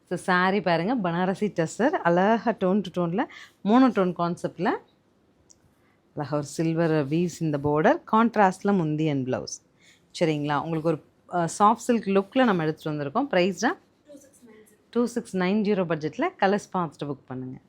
So sari பாருங்கள், பனாரசி டஸ்ஸர், அழகாக tone to டோனில் மோனோடோன் கான்செப்டில் அழகாக ஒரு சில்வர் வீவ்ஸ் இந்த பார்டர், கான்ட்ராஸ்டில் முந்தி அண்ட் ப்ளவுஸ். சரிங்களா, உங்களுக்கு ஒரு சாஃப்ட் சில்க் லுக்கில் நம்ம எடுத்துகிட்டு வந்திருக்கோம். ப்ரைஸ்டாக 2690 பட்ஜெட்டில். கலர்ஸ் பார்த்துட்டு புக் பண்ணுங்கள்.